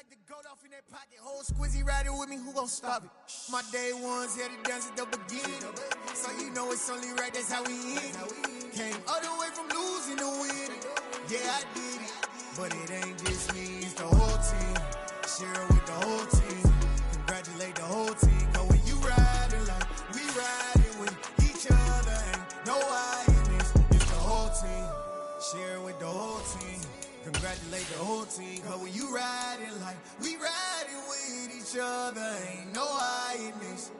like the goat off in that pocket. Whole squizzy riding with me, who gon' stop it? My day ones headed down at the beginning. So you know it's only right, that's how we end. Came all the way from losing to winning. Yeah, I did it. But it ain't just me, it's the whole team. Share with the whole team. Congratulate the whole team. Cause when you riding like we riding with each other, ain't no I in this. It's the whole team. Share with the whole team. Congratulate the whole team. Cause when you riding like we riding with each other, ain't no I in this.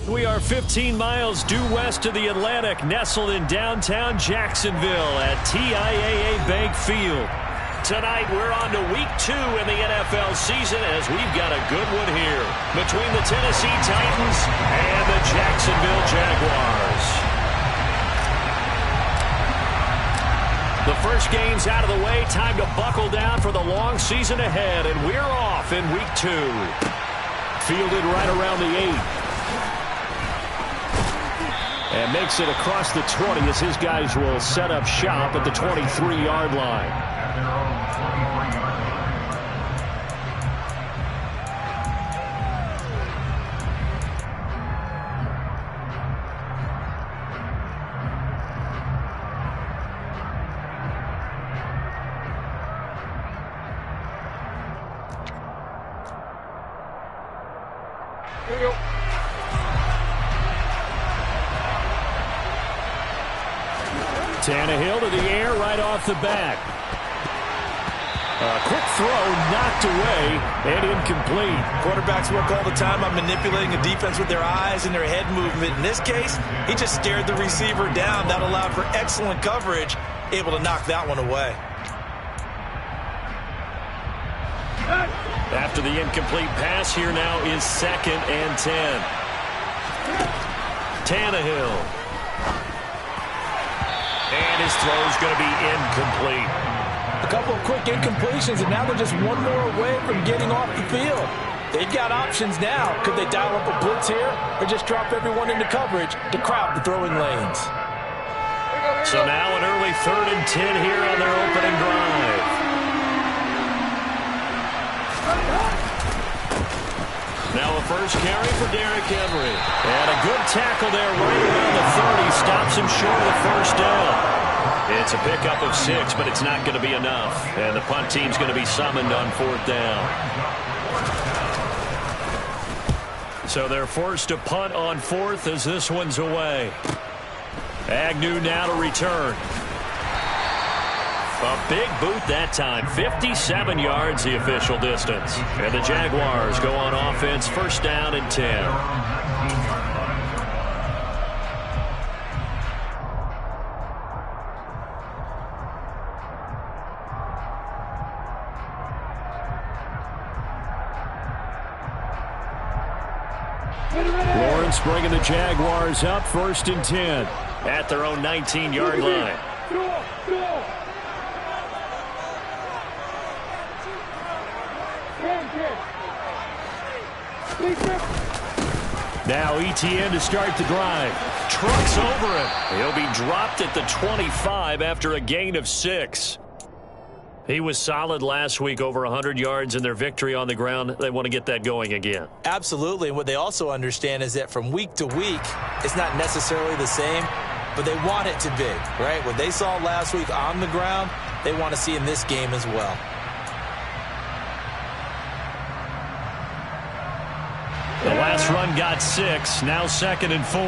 We are 15 miles due west of the Atlantic, nestled in downtown Jacksonville at TIAA Bank Field. Tonight, we're on to week 2 in the NFL season as we've got a good one here between the Tennessee Titans and the Jacksonville Jaguars. The first game's out of the way. Time to buckle down for the long season ahead, and we're off in week 2. Fielded right around the 8. And makes it across the 20 as his guys will set up shop at the 23-yard line. Here we go. Tannehill to the air right off the bat. A quick throw knocked away and incomplete. Quarterbacks work all the time on manipulating a defense with their eyes and their head movement. In this case, he just stared the receiver down. That allowed for excellent coverage, able to knock that one away. After the incomplete pass, here now is 2nd and 10. Tannehill. And his throw's going to be incomplete. A couple of quick incompletions, and now they're just one more away from getting off the field. They've got options now. Could they dial up a blitz here or just drop everyone into coverage to crowd the throwing lanes? So now an early 3rd and 10 here on their opening drive. Now a first carry for Derrick Henry. And a good tackle there right around the 30. Stops him short of the first down. It's a pickup of 6, but it's not going to be enough. And the punt team's going to be summoned on 4th down. So they're forced to punt on 4th as this one's away. Agnew now to return. A big boot that time. 57 yards the official distance. And the Jaguars go on offense, 1st down and 10. Lawrence bringing the Jaguars up, 1st and 10 at their own 19-yard line. Now ETN to start the drive. Trucks over him. He'll be dropped at the 25 after a gain of 6. He was solid last week, over 100 yards in their victory on the ground. They want to get that going again. Absolutely. And what they also understand is that from week to week, it's not necessarily the same, but they want it to be, right? What they saw last week on the ground, they want to see in this game as well. The last run got 6, now 2nd and 4.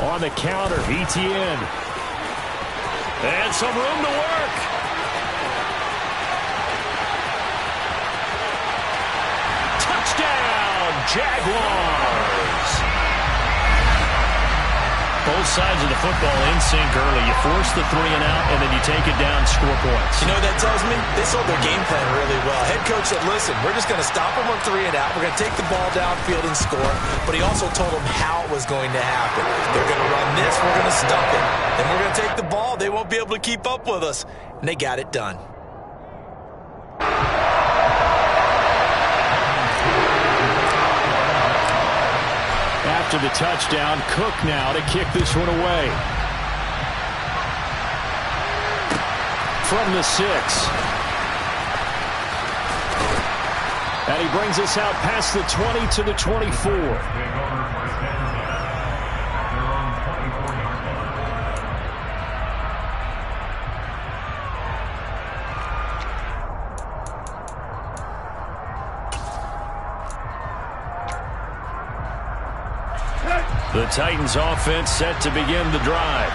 On the counter, ETN. And some room to work. Jaguars. Both sides of the football in sync early. You force the 3 and out, and then you take it down, score points. You know what that tells me? They sold their game plan really well. Head coach said, listen, we're just going to stop them on 3 and out. We're going to take the ball downfield and score. But he also told them how it was going to happen. They're going to run this. We're going to stuff it. Then we're going to take the ball. They won't be able to keep up with us. And they got it done. After the touchdown, Cook now to kick this one away. From the 6. And he brings us out past the 20 to the 24. The Titans offense set to begin the drive.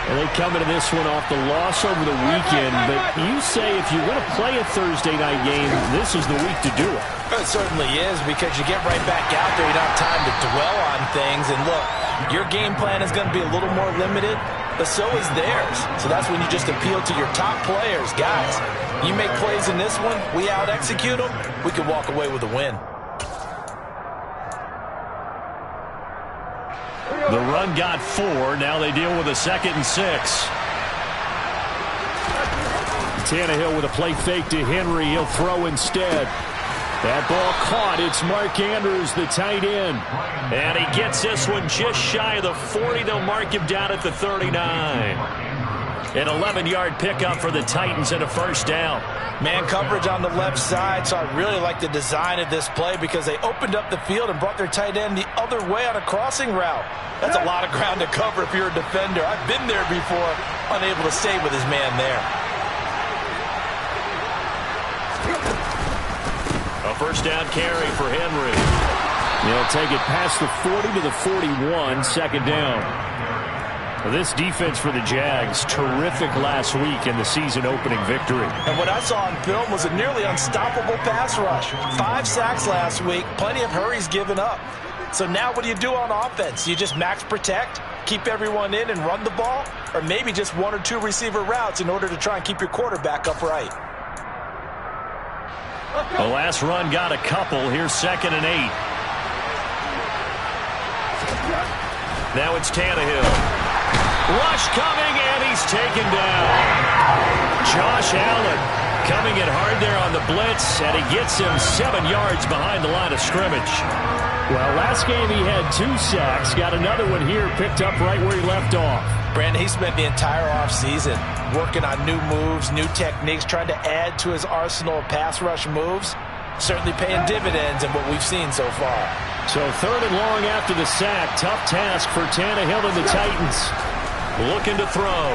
And they come into this one off the loss over the weekend. But you say if you're going to play a Thursday night game, this is the week to do it. It certainly is, because you get right back out there. You don't have time to dwell on things. And look, your game plan is going to be a little more limited, but so is theirs. So that's when you just appeal to your top players. Guys, you make plays in this one, we out-execute them, we can walk away with a win. The run got 4. Now they deal with a 2nd and 6. Tannehill with a play fake to Henry. He'll throw instead. That ball caught. It's Mark Andrews, the tight end. And he gets this one just shy of the 40. They'll mark him down at the 39. An 11-yard pickup for the Titans and a first down. Man coverage on the left side, so I really like the design of this play because they opened up the field and brought their tight end the other way on a crossing route. That's a lot of ground to cover if you're a defender. I've been there before, unable to stay with his man there. A first down carry for Henry. They'll take it past the 40 to the 41, 2nd down. This defense for the Jags, terrific last week in the season-opening victory. And what I saw on film was a nearly unstoppable pass rush. 5 sacks last week, plenty of hurries given up. So now what do you do on offense? You just max protect, keep everyone in and run the ball, or maybe just 1 or 2 receiver routes in order to try and keep your quarterback upright. The last run got a couple. Here's 2nd and 8. Now it's Tannehill. Rush coming, and he's taken down. Josh Allen coming in hard there on the blitz, and he gets him 7 yards behind the line of scrimmage. Well, last game he had 2 sacks. Got another one here, picked up right where he left off. Brandon, he spent the entire offseason working on new moves, new techniques, trying to add to his arsenal of pass rush moves. Certainly paying dividends in what we've seen so far. So 3rd and long after the sack. Tough task for Tannehill and the Titans. Looking to throw.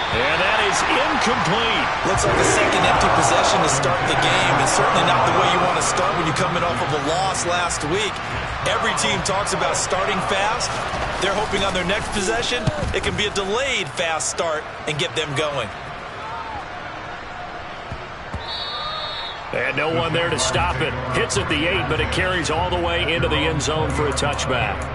And that is incomplete. Looks like a second empty possession to start the game, and certainly not the way you want to start when you're coming off of a loss last week. Every team talks about starting fast. They're hoping on their next possession it can be a delayed fast start and get them going. And no one there to stop it. Hits at the 8, but it carries all the way into the end zone for a touchback.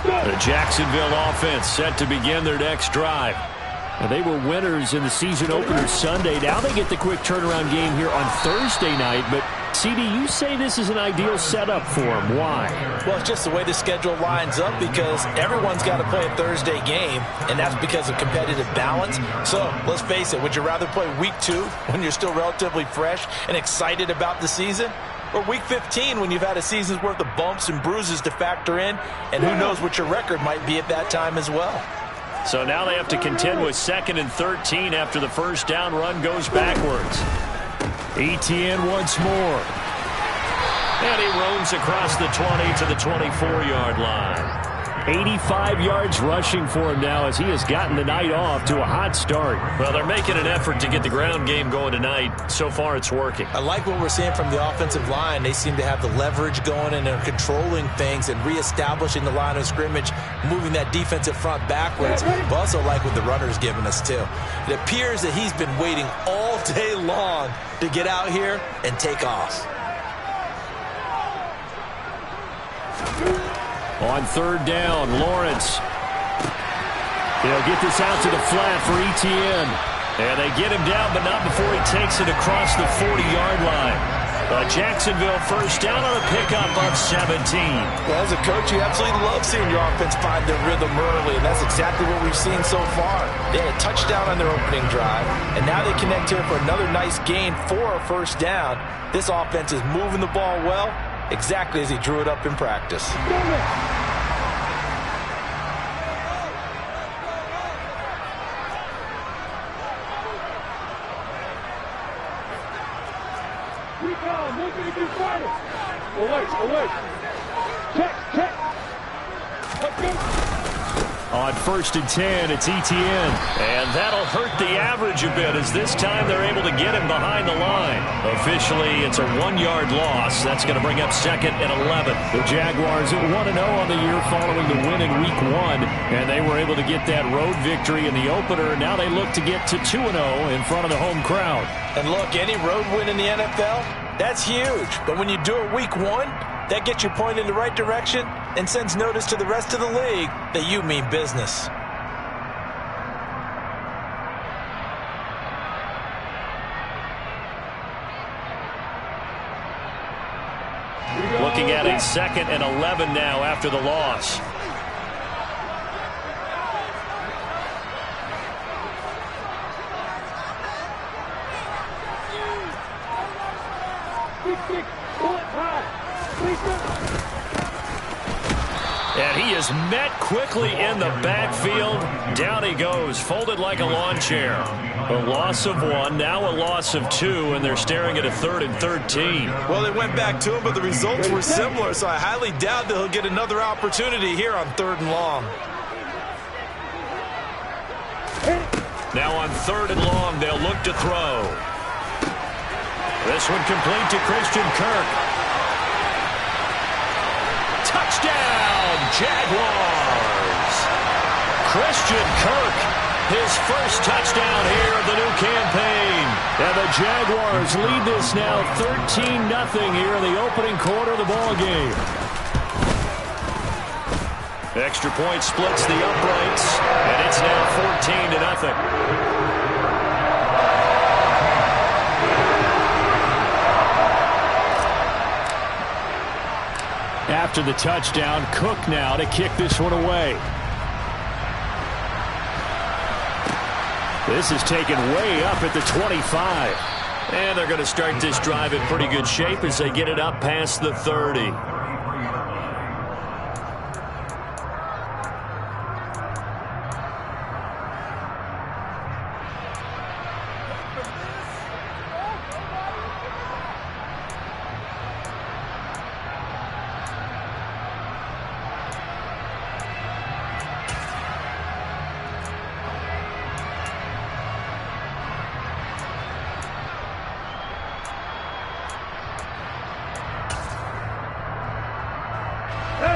The Jacksonville offense set to begin their next drive. Now, they were winners in the season opener Sunday. Now they get the quick turnaround game here on Thursday night. But, CD, you say this is an ideal setup for them. Why? Well, it's just the way the schedule lines up because everyone's got to play a Thursday game, and that's because of competitive balance. So, let's face it, would you rather play week 2 when you're still relatively fresh and excited about the season? Or week 15 when you've had a season's worth of bumps and bruises to factor in, and who knows what your record might be at that time as well. So now they have to contend with 2nd and 13 after the first down run goes backwards. Etienne once more. And he roams across the 20 to the 24-yard line. 85 yards rushing for him now as he has gotten the night off to a hot start. Well, they're making an effort to get the ground game going tonight. So far, it's working. I like what we're seeing from the offensive line. They seem to have the leverage going, and they're controlling things and reestablishing the line of scrimmage, moving that defensive front backwards. But also like what the runner's giving us, too. It appears that he's been waiting all day long to get out here and take off. On third down, Lawrence. They'll get this out to the flat for Etienne. And they get him down, but not before he takes it across the 40-yard line. Jacksonville first down on a pickup of 17. Well, as a coach, you absolutely love seeing your offense find their rhythm early, and that's exactly what we've seen so far. They had a touchdown on their opening drive, and now they connect here for another nice gain for a first down. This offense is moving the ball well, exactly as he drew it up in practice. On first and 10, it's Etienne. And that'll hurt the average a bit as this time they're able to get him behind the line. Officially, it's a 1-yard loss. That's going to bring up second and 11. The Jaguars at 1-0 on the year following the win in Week 1. And they were able to get that road victory in the opener. Now they look to get to 2-0 in front of the home crowd. And look, any road win in the NFL, that's huge. But when you do it Week 1, that gets you pointed in the right direction and sends notice to the rest of the league that you mean business. Looking at a second and 11 now after the loss. And he is met quickly in the backfield. Down he goes, folded like a lawn chair. A loss of 1, now a loss of 2, and they're staring at a 3rd and 13. Well, they went back to him, but the results were similar, so I highly doubt that he'll get another opportunity here on 3rd and long. Now on 3rd and long, they'll look to throw. This one complete to Christian Kirk. Touchdown, Jaguars! Christian Kirk, his first touchdown here of the new campaign. And the Jaguars lead this now 13-0 here in the opening quarter of the ball game. Extra point splits the uprights, and it's now 14-0. After the touchdown, Cook now to kick this one away. This is taken way up at the 25. And they're going to start this drive in pretty good shape as they get it up past the 30.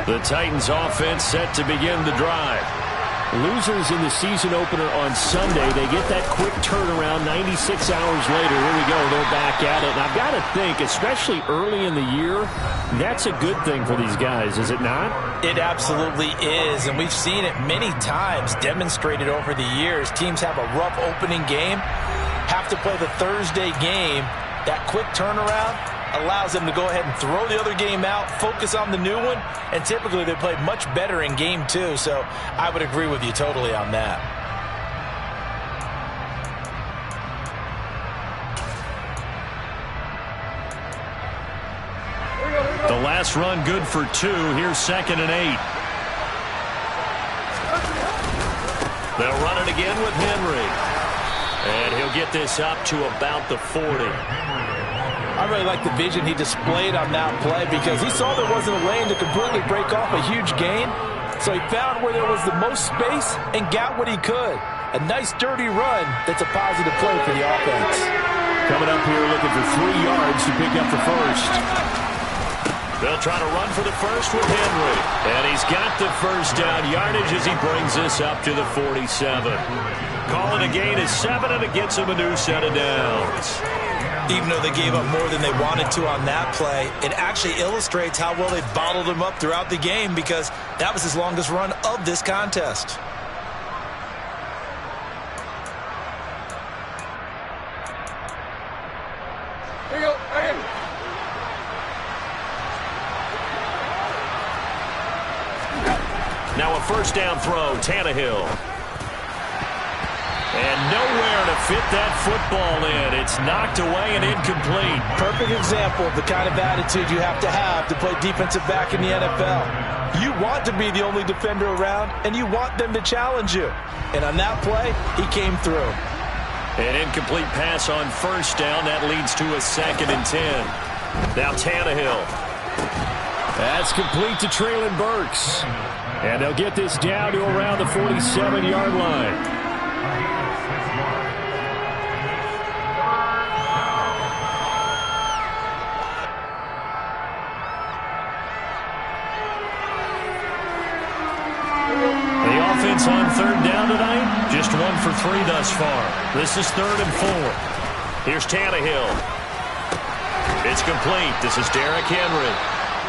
The Titans offense set to begin the drive. Losers in the season opener on Sunday, they get that quick turnaround 96 hours later. Here we go, they're back at it. And I've got to think, especially early in the year, that's a good thing for these guys, is it not? It absolutely is, and we've seen it many times demonstrated over the years. Teams have a rough opening game, have to play the Thursday game. That quick turnaround allows them to go ahead and throw the other game out, focus on the new one, and typically they play much better in game 2, so I would agree with you totally on that. The last run good for 2. Here's 2nd and 8. They'll run it again with Henry. And he'll get this up to about the 40. I really like the vision he displayed on that play because he saw there wasn't a lane to completely break off a huge gain. So he found where there was the most space and got what he could. A nice dirty run that's a positive play for the offense. Coming up here looking for 3 yards to pick up the first. They'll try to run for the first with Henry. And he's got the first down yardage as he brings this up to the 47. Calling a gain is 7, and it gets him a new set of downs. Even though they gave up more than they wanted to on that play, it actually illustrates how well they bottled him up throughout the game, because that was his longest run of this contest. Here you go. Hey. Now a first down throw, Tannehill. And nowhere to fit that football in. It's knocked away and incomplete. Perfect example of the kind of attitude you have to play defensive back in the NFL. You want to be the only defender around, and you want them to challenge you. And on that play, he came through. An incomplete pass on first down. That leads to a 2nd and 10. Now Tannehill. That's complete to Traylon Burks. And they'll get this down to around the 47-yard line. On 3rd down tonight, just 1 for 3 thus far. This is 3rd and 4. Here's Tannehill. It's complete. This is Derrick Henry.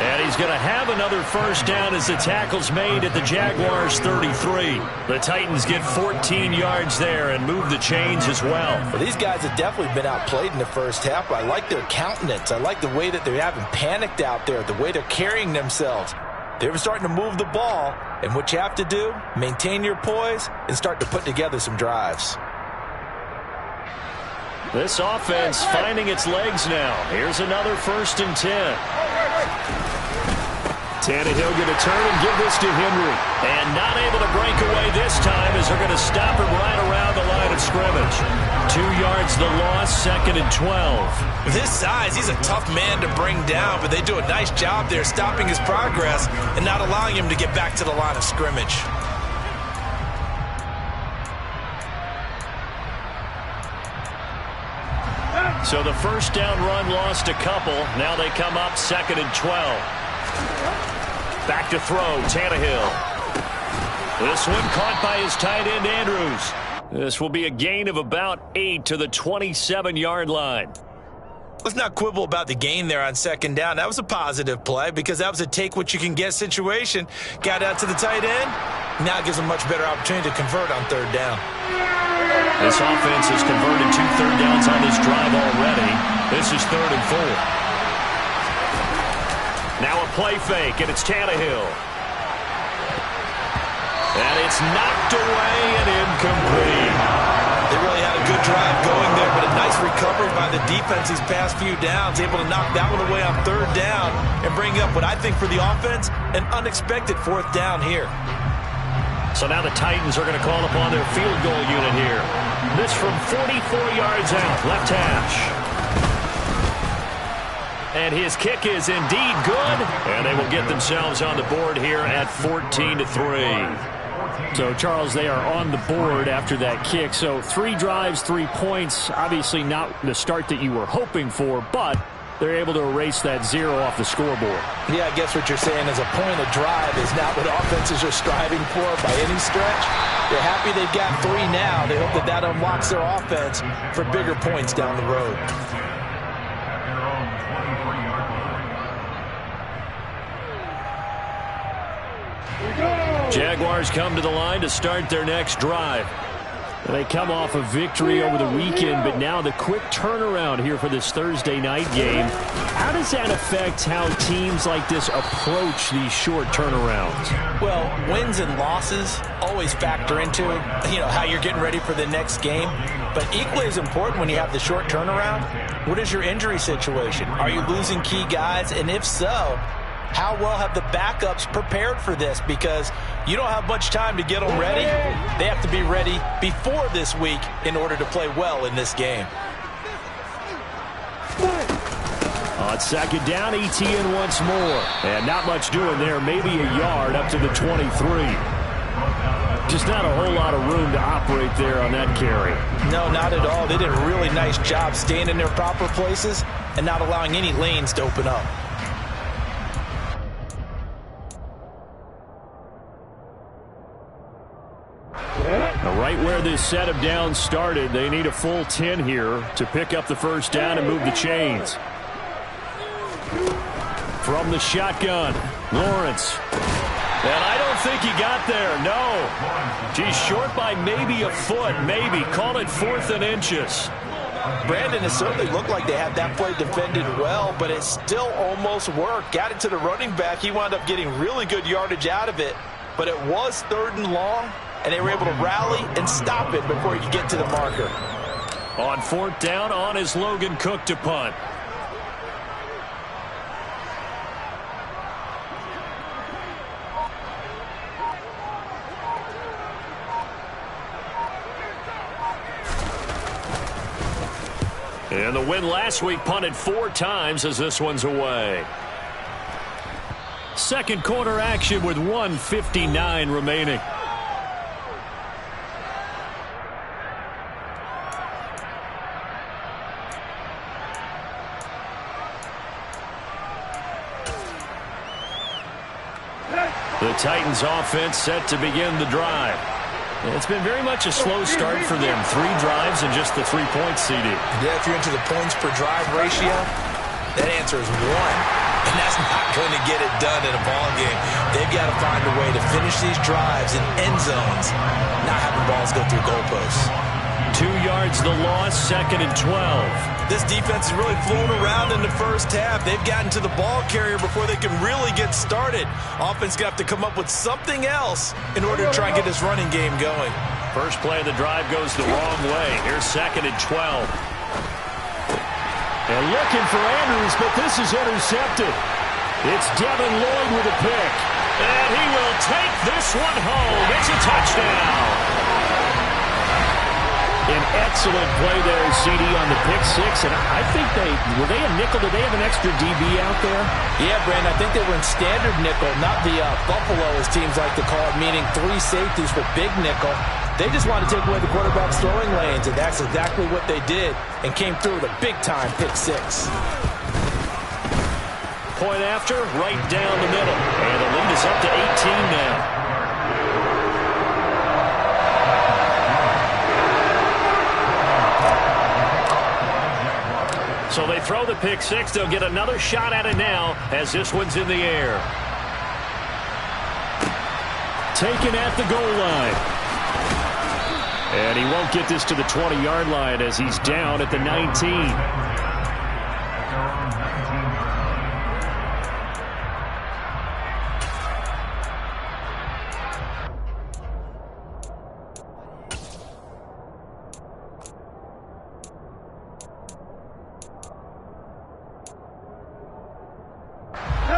And he's going to have another first down as the tackle's made at the Jaguars' 33. The Titans get 14 yards there and move the chains as well. Well, these guys have definitely been outplayed in the first half. I like their countenance. I like the way that they haven't panicked out there, the way they're carrying themselves. They were starting to move the ball, and what you have to do, maintain your poise and start to put together some drives. This offense finding its legs now. Here's another 1st and 10. Tannehill going to turn and give this to Henry. And not able to break away this time as they're going to stop him right around the line of scrimmage. 2 yards the loss, 2nd and 12. With his size, he's a tough man to bring down, but they do a nice job there stopping his progress and not allowing him to get back to the line of scrimmage. So the first down run lost a couple. Now they come up 2nd and 12. Back to throw, Tannehill. This one caught by his tight end, Andrews. This will be a gain of about 8 to the 27-yard line. Let's not quibble about the gain there on 2nd down. That was a positive play because that was a take-what-you-can-get situation. Got out to the tight end. Now it gives them a much better opportunity to convert on 3rd down. This offense has converted 2 third downs on this drive already. This is 3rd and 4. Now a play fake, and it's Tannehill. And it's knocked away and incomplete. They really had a good drive going there, but a nice recovery by the defense these past few downs, able to knock that one away on 3rd down and bring up what I think for the offense, an unexpected 4th down here. So now the Titans are going to call upon their field goal unit here. This from 44 yards out, left hash. And his kick is indeed good. And they will get themselves on the board here at 14-3. So, Charles, they are on the board after that kick. So 3 drives, 3 points. Obviously not the start that you were hoping for, but they're able to erase that 0 off the scoreboard. Yeah, I guess what you're saying is a point of drive is not what offenses are striving for by any stretch. They're happy they've got 3 now. They hope that that unlocks their offense for bigger points down the road. Jaguars come to the line to start their next drive. They come off a victory over the weekend, but now the quick turnaround here for this Thursday night game. How does that affect how teams like this approach these short turnarounds? Well, wins and losses always factor into, how you're getting ready for the next game. But equally as important when you have the short turnaround, what is your injury situation? Are you losing key guys? And if so, how well have the backups prepared for this? Because you don't have much time to get them ready. They have to be ready before this week in order to play well in this game. On second down, ETN once more. And not much doing there. Maybe a yard up to the 23. Just not a whole lot of room to operate there on that carry. No, not at all. They did a really nice job staying in their proper places and not allowing any lanes to open up. Right where this set of downs started, they need a full 10 here to pick up the first down and move the chains. From the shotgun, Lawrence. And I don't think he got there, no. He's short by maybe a foot, maybe. Call it 4th and inches. Brandon, it certainly looked like they had that play defended well, but it still almost worked. Got it to the running back. He wound up getting really good yardage out of it, but it was 3rd and long, and they were able to rally and stop it before he could get to the marker. On 4th down, on is Logan Cook to punt. And the win last week punted 4 times as this one's away. Second quarter action with 1:59 remaining. The Titans offense set to begin the drive. It's been very much a slow start for them. 3 drives and just the 3 points, CD. Yeah, if you're into the points per drive ratio, that answer is 1. And that's not going to get it done in a ball game. They've got to find a way to finish these drives in end zones, not having balls go through goalposts. 2 yards the loss, 2nd and 12. This defense is really flown around in the first half. They've gotten to the ball carrier before they can really get started. Offense got to come up with something else in order to try and get this running game going. First play of the drive goes the wrong way. Here's 2nd and 12. And looking for Andrews, but this is intercepted. It's Devin Lloyd with a pick. And he will take this one home. It's a touchdown. An excellent play there, CD, on the pick 6. And I think were they a nickel? Did they have an extra DB out there? Yeah, Brandon, I think they were in standard nickel, not the Buffalo, as teams like to call it, meaning 3 safeties for big nickel. They just wanted to take away the quarterback's throwing lanes, and that's exactly what they did, and came through with a big-time pick 6. Point after, right down the middle. And the lead is up to 18 now. So they throw the pick 6. They'll get another shot at it now as this one's in the air. Taken at the goal line. And he won't get this to the 20-yard line as he's down at the 19.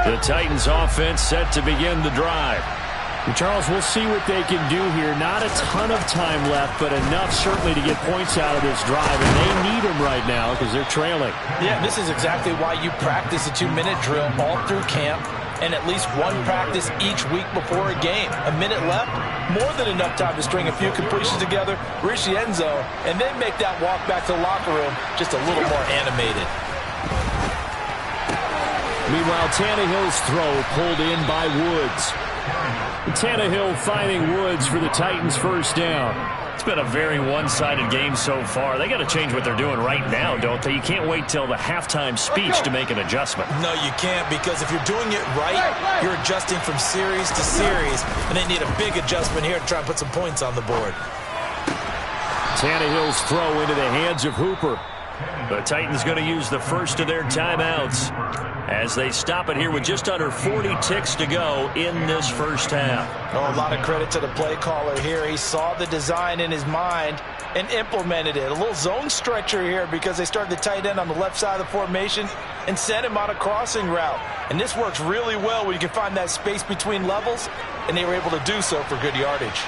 The Titans offense set to begin the drive. And Charles, we'll see what they can do here. Not a ton of time left, but enough certainly to get points out of this drive. And they need them right now because they're trailing. Yeah, this is exactly why you practice a 2-minute drill all through camp and at least one practice each week before a game. A minute left, more than enough time to string a few completions together, reach the end zone, and then make that walk back to the locker room just a little more animated. Meanwhile, Tannehill's throw pulled in by Woods. Tannehill finding Woods for the Titans' first down. It's been a very one-sided game so far. They got to change what they're doing right now, don't they? You can't wait till the halftime speech to make an adjustment. No, you can't, because if you're doing it right, you're adjusting from series to series, and they need a big adjustment here to try and put some points on the board. Tannehill's throw into the hands of Hooper. The Titans going to use the first of their timeouts as they stop it here with just under 40 ticks to go in this first half. Oh, a lot of credit to the play caller here. He saw the design in his mind and implemented it. A little zone stretcher here because they started the tight end on the left side of the formation and sent him on a crossing route. And this works really well when you can find that space between levels, and they were able to do so for good yardage.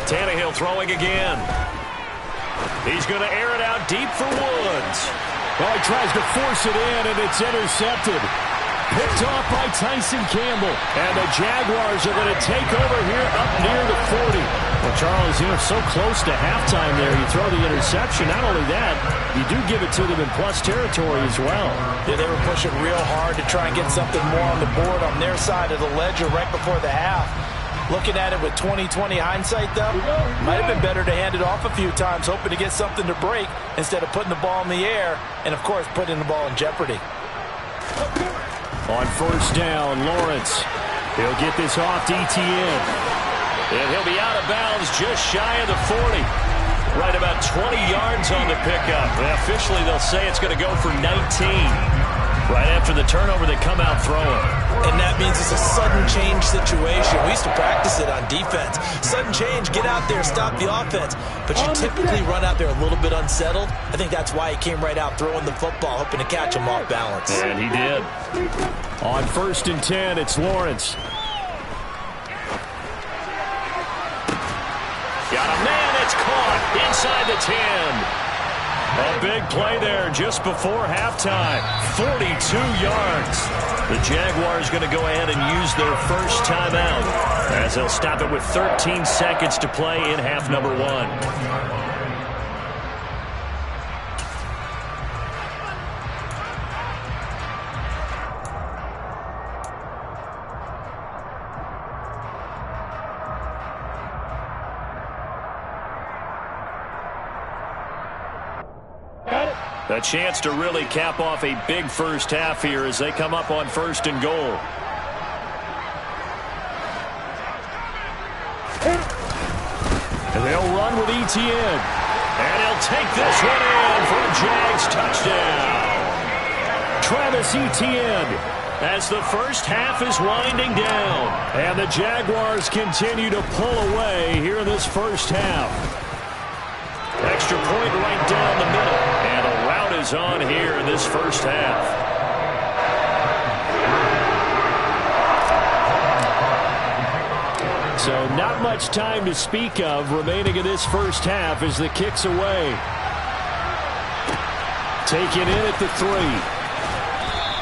Tannehill throwing again. He's going to air it out deep for Woods. Well, he tries to force it in, and it's intercepted. Picked off by Tyson Campbell. And the Jaguars are going to take over here up near the 40. Well, Charles, so close to halftime there. You throw the interception. Not only that, you do give it to them in plus territory as well. Yeah, they were pushing real hard to try and get something more on the board on their side of the ledger right before the half. Looking at it with 20/20 hindsight, though, might have been better to hand it off a few times, hoping to get something to break instead of putting the ball in the air and, of course, putting the ball in jeopardy. On first down, Lawrence. He'll get this off to Etienne. And he'll be out of bounds just shy of the 40. Right about 20 yards on the pickup. And officially, they'll say it's going to go for 19. Right after the turnover, they come out throwing. And that means it's a sudden change situation. We used to practice it on defense. Sudden change, get out there, stop the offense. But you typically run out there a little bit unsettled. I think that's why he came right out throwing the football, hoping to catch him off balance. And he did. On 1st and 10, it's Lawrence. Got a man, it's caught inside the 10. A big play there just before halftime. 42 yards. The Jaguars going to go ahead and use their first timeout as they'll stop it with 13 seconds to play in half number 1. A chance to really cap off a big first half here as they come up on 1st and goal. And they'll run with Etienne. And he'll take this one in for a Jags touchdown. Travis Etienne. As the first half is winding down. And the Jaguars continue to pull away here in this first half. Extra point right down the middle. And a rout is on here in this first half. So not much time to speak of remaining in this first half as the kick's away. Taken in at the 3.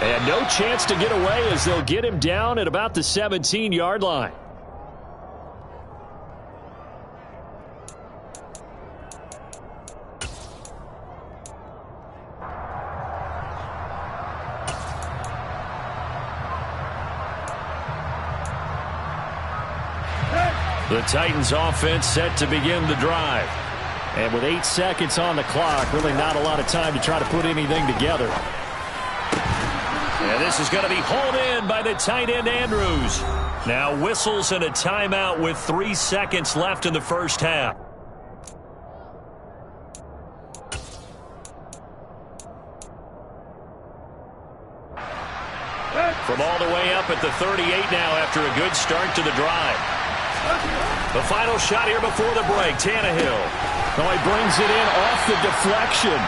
And no chance to get away as they'll get him down at about the 17-yard line. The Titans offense set to begin the drive. And with 8 seconds on the clock, really not a lot of time to try to put anything together. And this is going to be hauled in by the tight end Andrews. Now whistles and a timeout with 3 seconds left in the first half. From all the way up at the 38 now after a good start to the drive. The final shot here before the break, Tannehill. Oh, he brings it in off the deflection.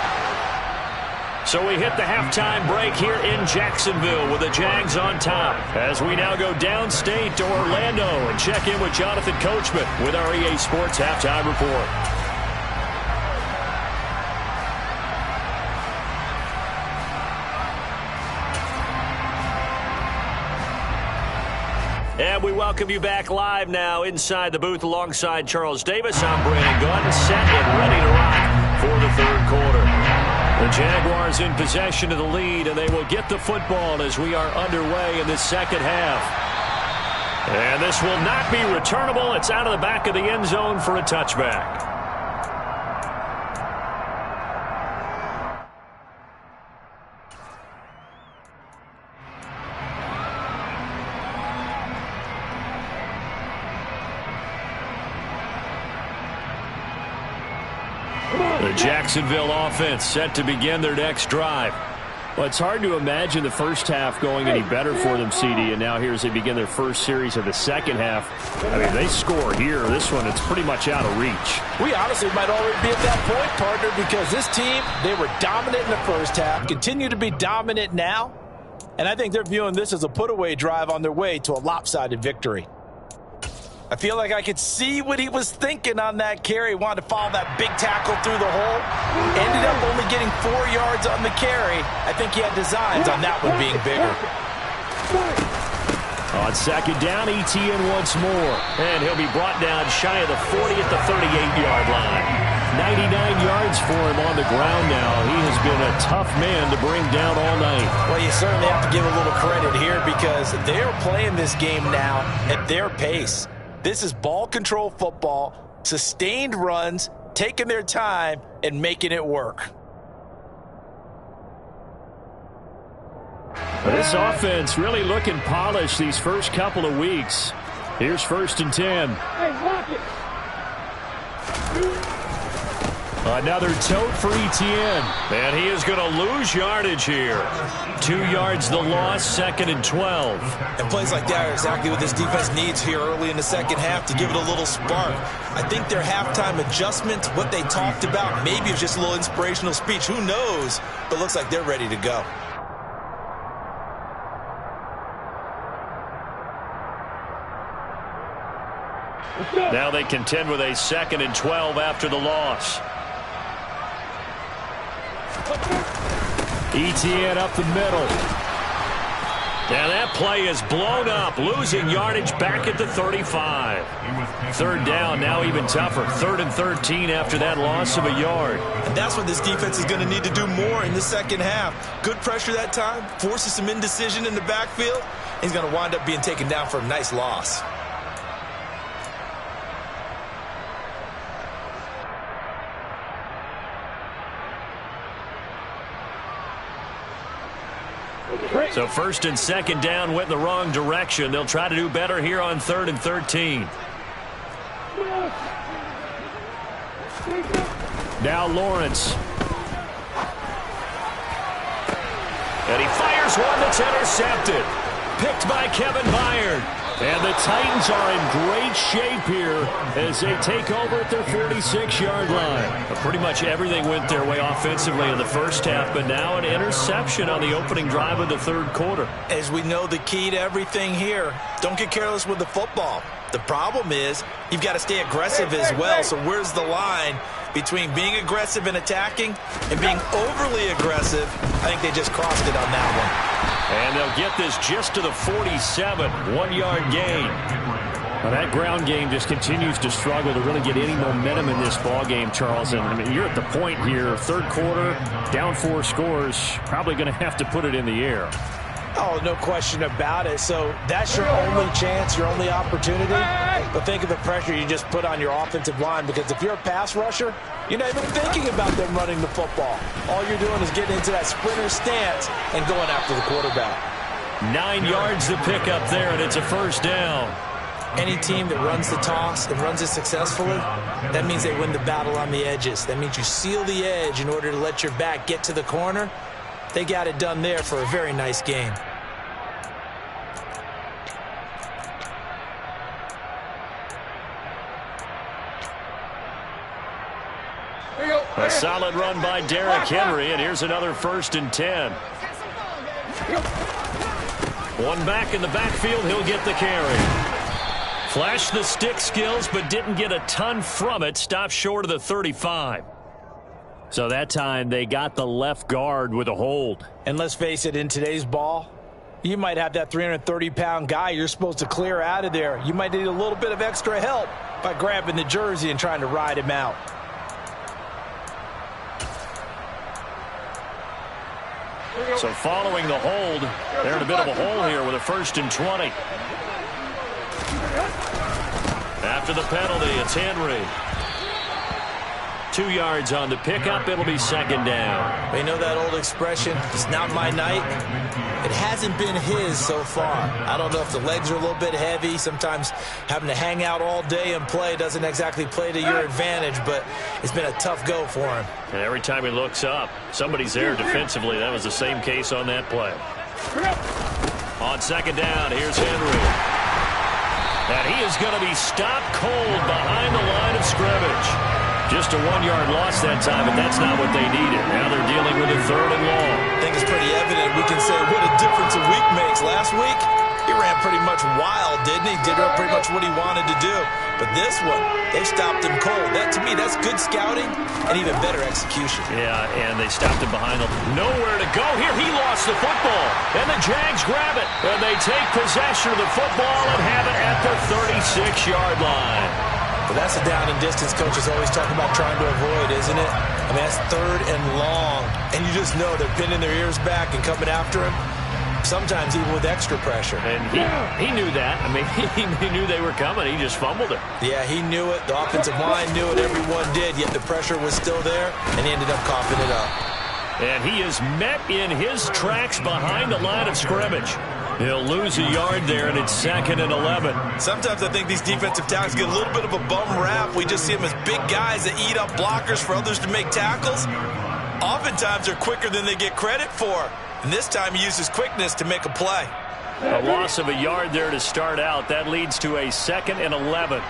So we hit the halftime break here in Jacksonville with the Jags on top. As we now go downstate to Orlando and check in with Jonathan Coachman with our EA Sports Halftime Report. And we welcome you back live now inside the booth alongside Charles Davis. I'm Brandon Gunn, set and ready to rock for the third quarter. The Jaguars in possession of the lead, and they will get the football as we are underway in the second half. And this will not be returnable. It's out of the back of the end zone for a touchback. The Jacksonville offense set to begin their next drive. Well, it's hard to imagine the first half going any better for them, CD, and now here as they begin their first series of the second half. I mean, they score here. This one, it's pretty much out of reach. We honestly might already be at that point, partner, because this team, they were dominant in the first half, continue to be dominant now, and I think they're viewing this as a put-away drive on their way to a lopsided victory. I feel like I could see what he was thinking on that carry. He wanted to follow that big tackle through the hole. Ended up only getting 4 yards on the carry. I think he had designs on that one being bigger. On second down, ETN once more. And he'll be brought down shy of the 40 at the 38-yard line. 99 yards for him on the ground now. He has been a tough man to bring down all night. Well, you certainly have to give a little credit here because they're playing this game now at their pace. This is ball control football, sustained runs, taking their time, and making it work. This offense really looking polished these first couple of weeks. Here's 1st and 10. Another tote for ETN. And he is going to lose yardage here. 2 yards the loss, 2nd and 12. And plays like that are exactly what this defense needs here early in the second half to give it a little spark. I think their halftime adjustment, what they talked about, maybe it's just a little inspirational speech. Who knows? But looks like they're ready to go. Now they contend with a 2nd and 12 after the loss. ETN up the middle. And that play is blown up, losing yardage back at the 35. 3rd down, now even tougher. 3rd and 13 after that loss of a yard. And that's what this defense is going to need to do more in the second half. Good pressure that time, forces some indecision in the backfield. He's going to wind up being taken down for a nice loss. So 1st and 2nd down went in the wrong direction. They'll try to do better here on 3rd and 13. Now Lawrence. And he fires one that's intercepted. Picked by Kevin Byard. And the Titans are in great shape here as they take over at their 46-yard line. But pretty much everything went their way offensively in the first half, but now an interception on the opening drive of the 3rd quarter. As we know, the key to everything here, don't get careless with the football. The problem is you've got to stay aggressive as well. So where's the line between being aggressive and attacking and being overly aggressive? I think they just crossed it on that one. And they'll get this just to the 47, 1-yard gain. Well, that ground game just continues to struggle to really get any momentum in this ball game, Charles. And I mean, you're at the point here, 3rd quarter, down 4 scores, probably going to have to put it in the air. Oh, no question about it. So that's your only chance, your only opportunity. But think of the pressure you just put on your offensive line, because if you're a pass rusher, you're not even thinking about them running the football. All you're doing is getting into that sprinter stance and going after the quarterback. 9 yards to pick up there, and it's a 1st down. Any team that runs the toss and runs it successfully, that means they win the battle on the edges. That means you seal the edge in order to let your back get to the corner. They got it done there for a very nice game. A solid run by Derrick Henry, and here's another 1st and 10. One back in the backfield, he'll get the carry. Flashed the stick skills, but didn't get a ton from it. Stopped short of the 35. So that time they got the left guard with a hold. And let's face it, in today's ball, you might have that 330-pound guy you're supposed to clear out of there. You might need a little bit of extra help by grabbing the jersey and trying to ride him out. So following the hold, they're in a bit of a hole here with a 1st and 20. After the penalty, it's Henry. 2 yards on the pickup. It'll be 2nd down. They know that old expression, it's not my night. It hasn't been his so far. I don't know if the legs are a little bit heavy. Sometimes having to hang out all day and play doesn't exactly play to your advantage, but it's been a tough go for him. And every time he looks up, somebody's there defensively. That was the same case on that play. On 2nd down, here's Henry. And he is going to be stopped cold behind the line of scrimmage. Just a 1-yard loss that time, but that's not what they needed. Now they're dealing with a 3rd and long. I think it's pretty evident. We can say what a difference a week makes. Last week, He ran pretty much wild, didn't he? Did pretty much what he wanted to do. But this one, they stopped him cold. That, to me, that's good scouting and even better execution. Yeah, and they stopped him behind them. Nowhere to go here. He lost the football. And the Jags grab it. And they take possession of the football and have it at the 36-yard line. But that's a down and distance coaches always talk about trying to avoid, isn't it? I mean, that's 3rd and long. And you just know they're pinning their ears back and coming after him. Sometimes even with extra pressure. And he knew that. I mean, he knew they were coming. He just fumbled it. Yeah, he knew it. The offensive line knew it. Everyone did. Yet the pressure was still there, and he ended up coughing it up. And he is met in his tracks behind the line of scrimmage. He'll lose a yard there, and it's 2nd and 11. Sometimes I think these defensive tackles get a little bit of a bum rap. We just see them as big guys that eat up blockers for others to make tackles. Oftentimes they're quicker than they get credit for. And this time he uses quickness to make a play. A loss of a yard there to start out. That leads to a 2nd and 11.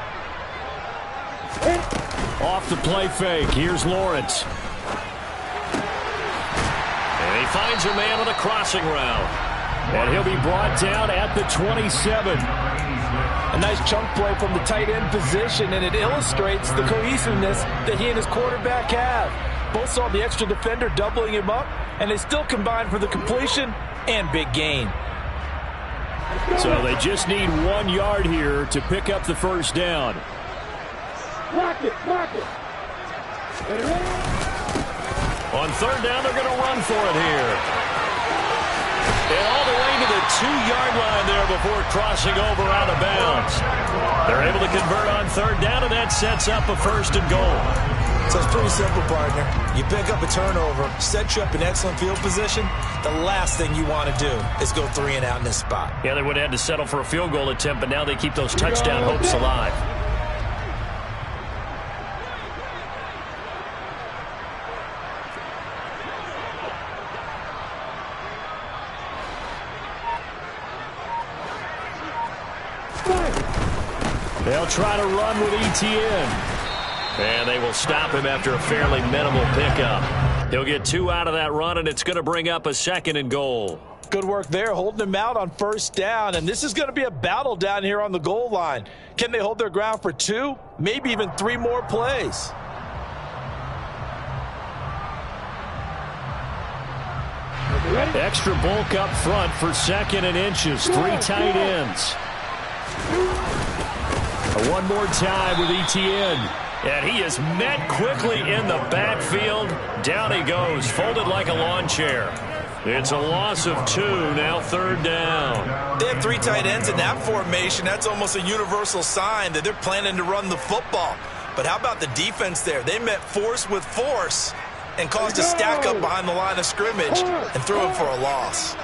Off the play fake. Here's Lawrence. And he finds a man on a crossing route. And he'll be brought down at the 27. A nice chunk play from the tight end position, and it illustrates the cohesiveness that he and his quarterback have. Both saw the extra defender doubling him up, and they still combined for the completion and big gain. So they just need 1 yard here to pick up the first down. Block it. On 3rd down, they're going to run for it here. And all the way to the 2-yard line there before crossing over out of bounds. They're able to convert on 3rd down, and that sets up a 1st and goal. So it's pretty simple, partner. You pick up a turnover, set you up in excellent field position. The last thing you want to do is go 3 and out in this spot. Yeah, they would have had to settle for a field goal attempt, but now they keep those touchdown hopes alive. They'll try to run with ETN. And they will stop him after a fairly minimal pickup. He'll get 2 out of that run, and it's going to bring up a 2nd and goal. Good work there, holding him out on 1st down. And this is going to be a battle down here on the goal line. Can they hold their ground for 2, maybe even 3 more plays? Extra bulk up front for 2nd and inches. 3 tight ends. One more time with ETN. And he is met quickly in the backfield. Down he goes, folded like a lawn chair. It's a loss of 2, now 3rd down. They have 3 tight ends in that formation. That's almost a universal sign that they're planning to run the football. But how about the defense there? They met force with force and caused a stack up behind the line of scrimmage and threw him for a loss.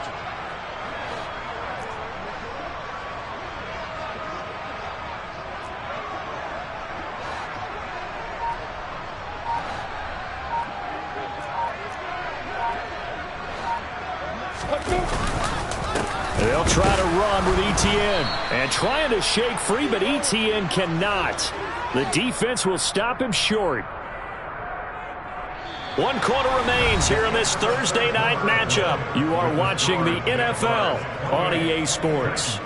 They'll try to run with ETN. And trying to shake free, but ETN cannot. The defense will stop him short. 1 quarter remains here in this Thursday night matchup. You are watching the NFL on EA Sports.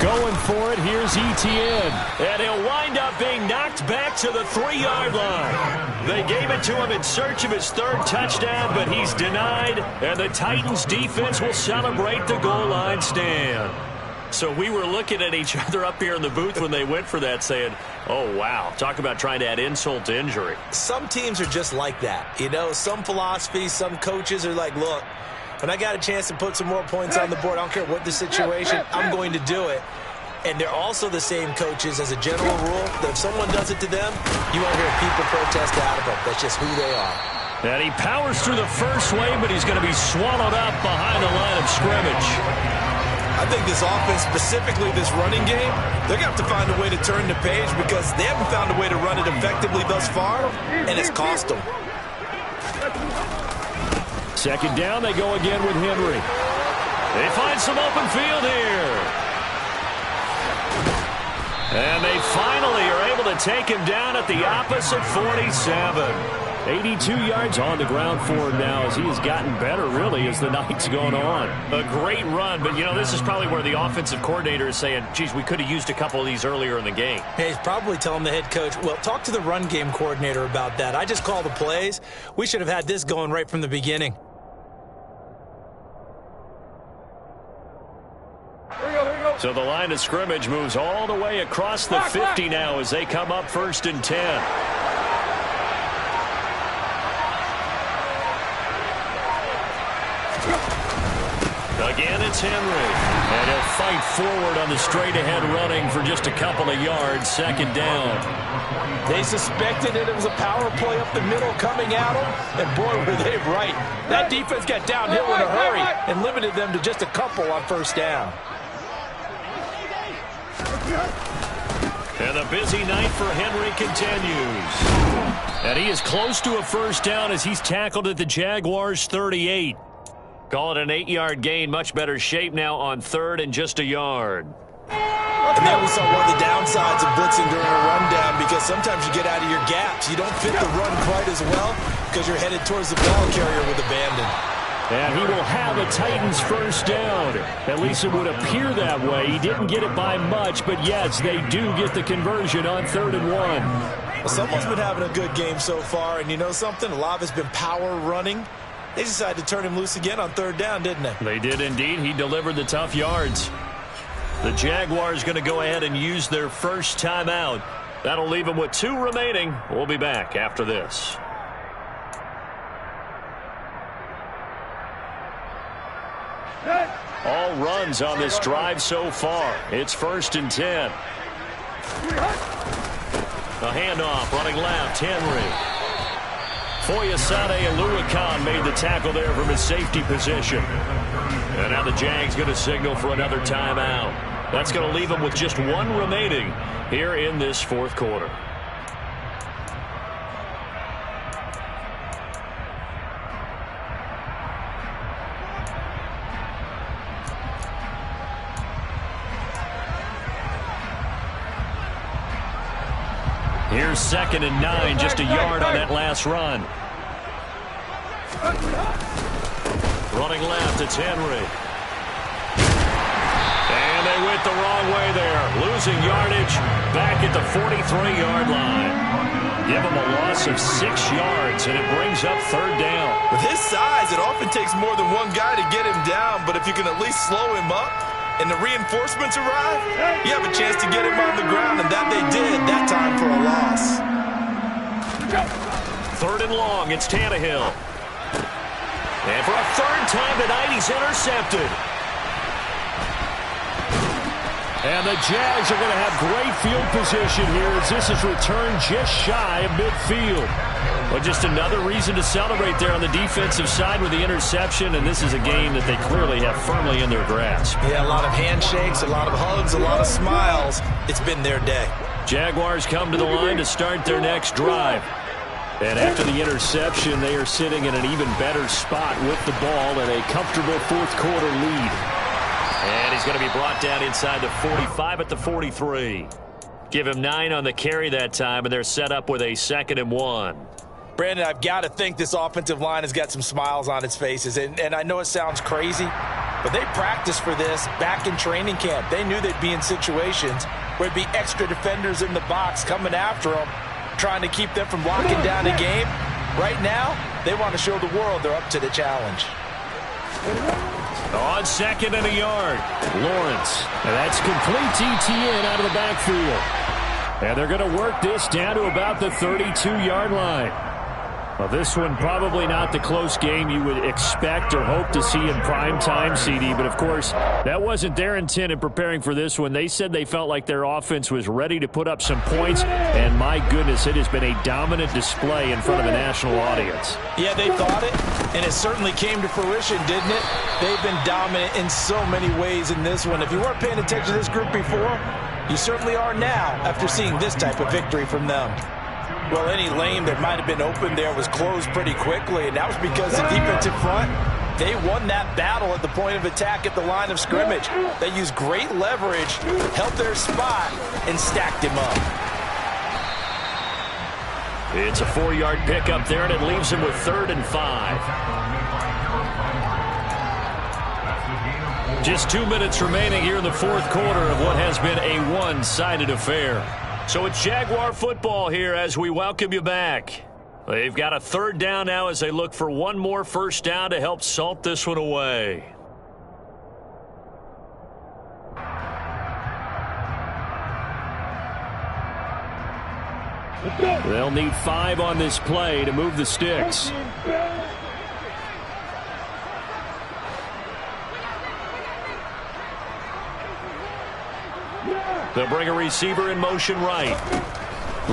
Going for it, here's ETN. And he'll wind up being knocked back to the 3-yard line. They gave it to him in search of his 3rd touchdown, but he's denied. And the Titans defense will celebrate the goal line stand. So we were looking at each other up here in the booth when they went for that saying, oh, wow, talk about trying to add insult to injury. Some teams are just like that. You know, some philosophies, some coaches are like, look, when I got a chance to put some more points on the board, I don't care what the situation, I'm going to do it. And they're also the same coaches as a general rule that if someone does it to them, you won't hear people protest out of them. That's just who they are. And he powers through the first wave, but he's going to be swallowed up behind the line of scrimmage. I think this offense, specifically this running game, they're going to have to find a way to turn the page because they haven't found a way to run it effectively thus far, and it's cost them. Second down, they go again with Henry. They find some open field here. And they finally are able to take him down at the opposite 47. 82 yards on the ground for him now as he has gotten better, really, as the night's going on. A great run, but, you know, this is probably where the offensive coordinator is saying, geez, we could have used a couple of these earlier in the game. Hey, he's probably telling the head coach, well, talk to the run game coordinator about that. I just call the plays. We should have had this going right from the beginning. So the line of scrimmage moves all the way across the 50 now as they come up 1st and 10. Again, it's Henry. And he'll fight forward on the straight-ahead running for just a couple of yards. Second down. They suspected it was a power play up the middle coming at them, and boy, were they right. That defense got downhill in a hurry and limited them to just a couple on first down. And the busy night for Henry continues. And he is close to a first down as he's tackled at the Jaguars' 38. Call it an 8-yard gain. Much better shape now on 3rd and just a yard. And there we saw one of the downsides of blitzing during a rundown because sometimes you get out of your gaps. You don't fit the run quite as well because you're headed towards the ball carrier with abandon. And he will have a Titans first down. At least it would appear that way. He didn't get it by much, but yes, they do get the conversion on 3rd and 1. Well, someone's been having a good game so far, and you know something? A lot of it's been power running. They decided to turn him loose again on 3rd down, didn't they? They did indeed. He delivered the tough yards. The Jaguars going to go ahead and use their first timeout. That'll leave them with 2 remaining. We'll be back after this. All runs on this drive so far. It's 1st and 10. A handoff, running left, Henry. Foyesade Aluakan made the tackle there from his safety position. And now the Jags going to signal for another timeout. That's going to leave them with just 1 remaining here in this 4th quarter. Here's 2nd and 9, just a yard on that last run. Running left, it's Henry. And they went the wrong way there. Losing yardage back at the 43-yard line. Give him a loss of 6 yards, and it brings up 3rd down. With his size, it often takes more than one guy to get him down, but if you can at least slow him up and the reinforcements arrive, you have a chance to get him on the ground, and that they did that time for a loss. 3rd and long, it's Tannehill. And for a 3rd time tonight, he's intercepted. And the Jags are going to have great field position here as this is returned just shy of midfield. Well, just another reason to celebrate there on the defensive side with the interception, and this is a game that they clearly have firmly in their grasp. Yeah, a lot of handshakes, a lot of hugs, a lot of smiles. It's been their day. Jaguars come to the line to start their next drive. And after the interception, they are sitting in an even better spot with the ball and a comfortable 4th quarter lead. And he's going to be brought down inside the 45 at the 43. Give him 9 on the carry that time, and they're set up with a 2nd and 1. Brandon, I've got to think this offensive line has got some smiles on its faces. And I know it sounds crazy, but they practiced for this back in training camp. They knew they'd be in situations where there'd be extra defenders in the box coming after them, trying to keep them from locking down a game. Right now, they want to show the world they're up to the challenge. On 2nd and a yard, Lawrence. And that's complete ETN out of the backfield. And they're going to work this down to about the 32-yard line. Well, this one probably not the close game you would expect or hope to see in prime time, CD. But, of course, that wasn't their intent in preparing for this one. They said they felt like their offense was ready to put up some points. And, my goodness, it has been a dominant display in front of a national audience. Yeah, they thought it, and it certainly came to fruition, didn't it? They've been dominant in so many ways in this one. If you weren't paying attention to this group before, you certainly are now after seeing this type of victory from them. Well, any lane that might have been open there was closed pretty quickly, and that was because the defensive front, they won that battle at the point of attack at the line of scrimmage. They used great leverage, held their spot, and stacked him up. It's a 4-yard pickup there, and it leaves him with 3rd and 5. Just 2 minutes remaining here in the fourth quarter of what has been a one-sided affair. So it's Jaguar football here as we welcome you back. They've got a 3rd down now as they look for one more first down to help salt this one away. They'll need 5 on this play to move the sticks. They'll bring a receiver in motion right.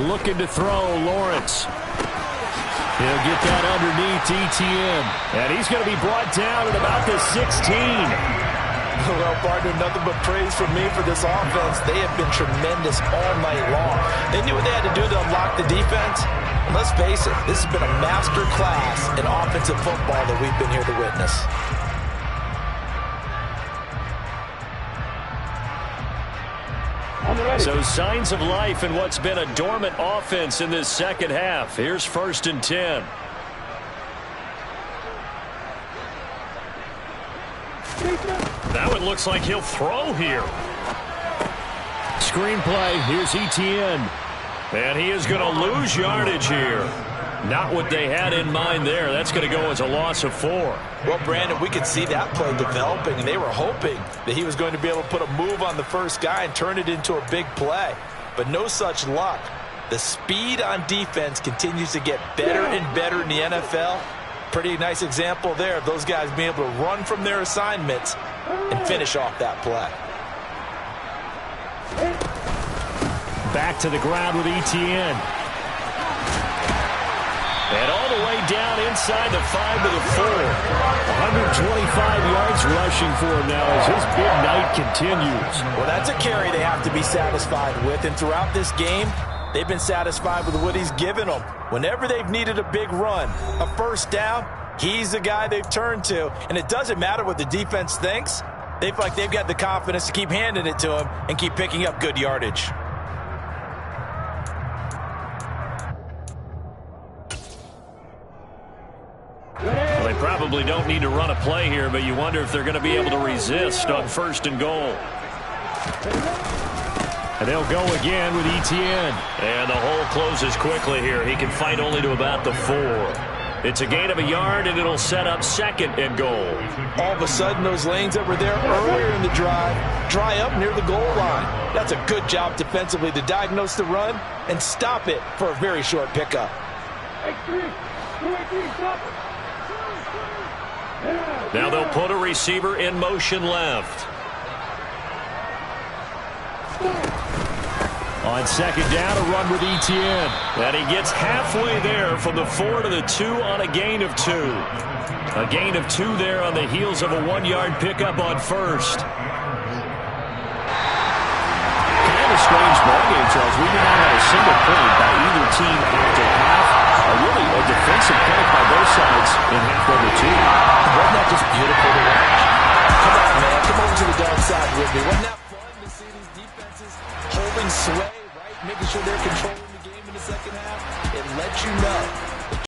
Looking to throw, Lawrence. He'll get that underneath ETN. And he's going to be brought down at about the 16. Well, partner, nothing but praise from me for this offense. They have been tremendous all night long. They knew what they had to do to unlock the defense. And let's face it, this has been a master class in offensive football that we've been here to witness. So signs of life in what's been a dormant offense in this second half. Here's 1st and 10. That one looks like he'll throw here. Screenplay, here's ETN. And he is going to lose yardage here. Not what they had in mind there. That's going to go as a loss of 4. Well, Brandon, we could see that play developing, and they were hoping that he was going to be able to put a move on the first guy and turn it into a big play. But no such luck. The speed on defense continues to get better and better in the NFL. Pretty nice example there of those guys being able to run from their assignments and finish off that play. Back to the ground with ETN. And all the way down inside the 5 to the 4. 125 yards rushing for him now as his big night continues. Well, that's a carry they have to be satisfied with. And throughout this game, they've been satisfied with what he's given them. Whenever they've needed a big run, a first down, he's the guy they've turned to. And it doesn't matter what the defense thinks. They feel like they've got the confidence to keep handing it to him and keep picking up good yardage. Well, they probably don't need to run a play here, but you wonder if they're going to be able to resist on 1st and goal. And they'll go again with ETN. And the hole closes quickly here. He can fight only to about the 4. It's a gain of a yard, and it'll set up 2nd and goal. All of a sudden, those lanes that were there earlier in the drive dry up near the goal line. That's a good job defensively to diagnose the run and stop it for a very short pickup. Now they'll put a receiver in motion left. On 2nd down, a run with ETN. And he gets halfway there from the 4 to the 2 on a gain of 2. A gain of 2 there on the heels of a 1-yard pickup on 1st. Kind of a strange ball game, Charles. We did not have a single point by either team after half. A really